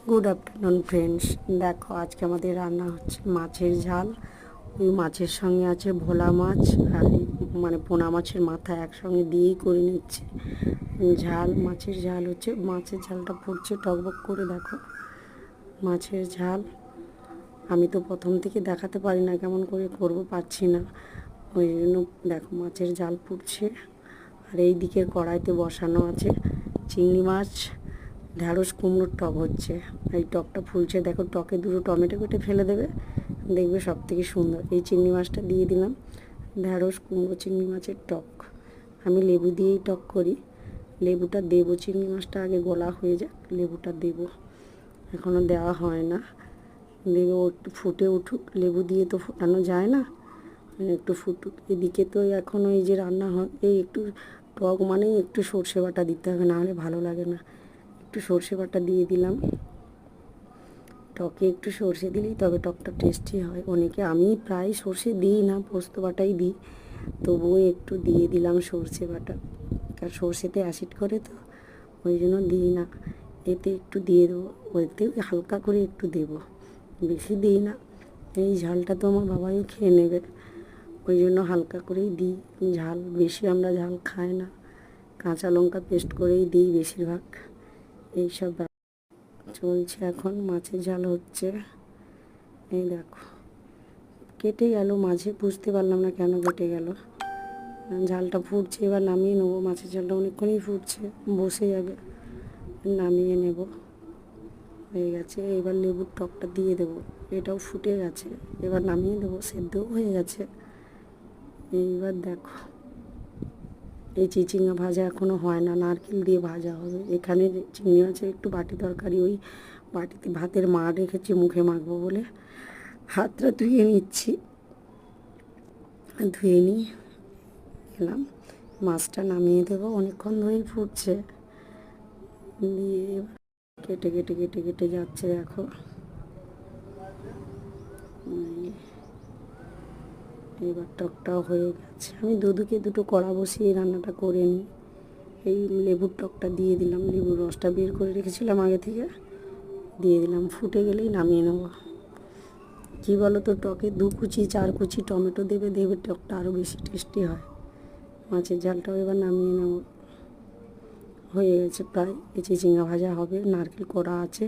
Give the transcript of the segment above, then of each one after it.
Good afternoon friends. দেখো আজকে আমাদের রান্না হচ্ছে মাছের ঝাল। ওই মাছের সঙ্গে আছে ভোলা মাছ আর মানে পোনা মাছের মাথা একসঙ্গে দিয়েই করে নিচ্ছে ঝাল। মাছের ঝাল হচ্ছে, মাছের ঝালটা ফুটছে টকবক করে। দেখো মাছের ঝাল আমি তো প্রথম থেকে দেখাতে পারি না, কেমন করে করবো পারছি না, ওই জন্য দেখো মাছের ঝাল ফুটছে। আর এই দিকের কড়াইতে বসানো আছে চিংড়ি মাছ, ঢ্যাঁড়স কুমড়োর টক হচ্ছে। এই টকটা ফুলছে, দেখো টকে দুটো টমেটো কেটে ফেলে দেবে, দেখবে সব থেকে সুন্দর। এই চিংড়ি মাছটা দিয়ে দিলাম, ঢ্যাঁড়স কুমড়ো চিংড়ি মাছের টক। আমি লেবু দিয়েই টক করি, লেবুটা দেবো, চিংড়ি মাছটা আগে গলা হয়ে যাক, লেবুটা দেবো, এখনও দেওয়া হয় না। দেবো, একটু ফুটে উঠুক, লেবু দিয়ে তো ফোটানো যায় না, একটু ফুটুক। এদিকে তো এখনও এই যে রান্না হয়, এই একটু টক মানেই একটু সর্ষে বাটা দিতে হবে, নাহলে ভালো লাগে না। একটু সর্ষে বাটা দিয়ে দিলাম, টকে একটু সর্ষে দিলেই তবে টকটা টেস্টি হয়। অনেকে, আমি প্রায় সর্ষে দিই না, পোস্ত বাটাই দিই, তবুও একটু দিয়ে দিলাম সর্ষে বাটা, কারণ সর্ষেতে অ্যাসিড করে তো, ওই জন্য দিই না। এতে একটু দিয়ে দেবো, ওতে হালকা করে একটু দেবো, বেশি দিই না। এই ঝালটা তো আমার বাবাইও খেয়ে নেবে, ওই জন্য হালকা করেই দিই ঝাল, বেশি আমরা ঝাল খাই না, কাঁচা লঙ্কা পেস্ট করেই দিই বেশিরভাগ। এইসব চলছে এখন, মাছের ঝাল হচ্ছে। এই দেখো কেটে গেল মাঝে, বুঝতে পারলাম না কেন কেটে গেল। ঝালটা ফুটছে, এবার নামিয়ে নেবো। মাছের ঝালটা অনেকক্ষণই ফুটছে, বসে যাবে, নামিয়ে নেব। হয়ে গেছে, এবার লেবুর টকটা দিয়ে দেবো, এটাও ফুটে গেছে, এবার নামিয়ে দেবো, সেদ্ধও হয়ে গেছে। এইবার দেখো এই চিচিঙ্গা ভাজা এখনও হয় না, নারকেল দিয়ে ভাজা হবে। এখানে চিংড়ি মাছের একটু বাটি তরকারি, ওই বাটিতে ভাতের মা রেখেছি মুখে মাখবো বলে, হাতটা ধুয়ে নিচ্ছি, ধুয়ে নিয়ে গেলাম। মাছটা নামিয়ে দেবো, অনেকক্ষণ ধরেই ফুটছে। দিয়ে কেটে কেটে কেটে কেটে যাচ্ছে, দেখো এবার টকটাও হয়ে গেছে। আমি দুদিকে দুটো কড়া বসিয়ে রান্নাটা করে নিই। এই লেবুর টকটা দিয়ে দিলাম, লেবুর রসটা বের করে রেখেছিলাম আগে থেকে, দিয়ে দিলাম, ফুটে গেলেই নামিয়ে নেবো। কী বলো তো, টকে 2 কুচি 4 কুচি টমেটো দেবে, দেবে টকটা আরও বেশি টেস্টি হয়। মাছের ঝালটাও এবার নামিয়ে নেব, হয়ে গেছে প্রায়। এই চিচিঙ্গা ভাজা হবে, নারকেল করা আছে,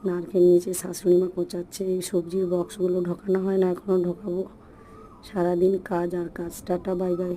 নারকেল নিচে শাশুড়ি মা কোচাচ্ছে। এই সবজির বক্সগুলো ঢোকানো হয় না, এখনও ঢোকাবো। সারাদিন কাজ আর কাজ। Tata, bye bye.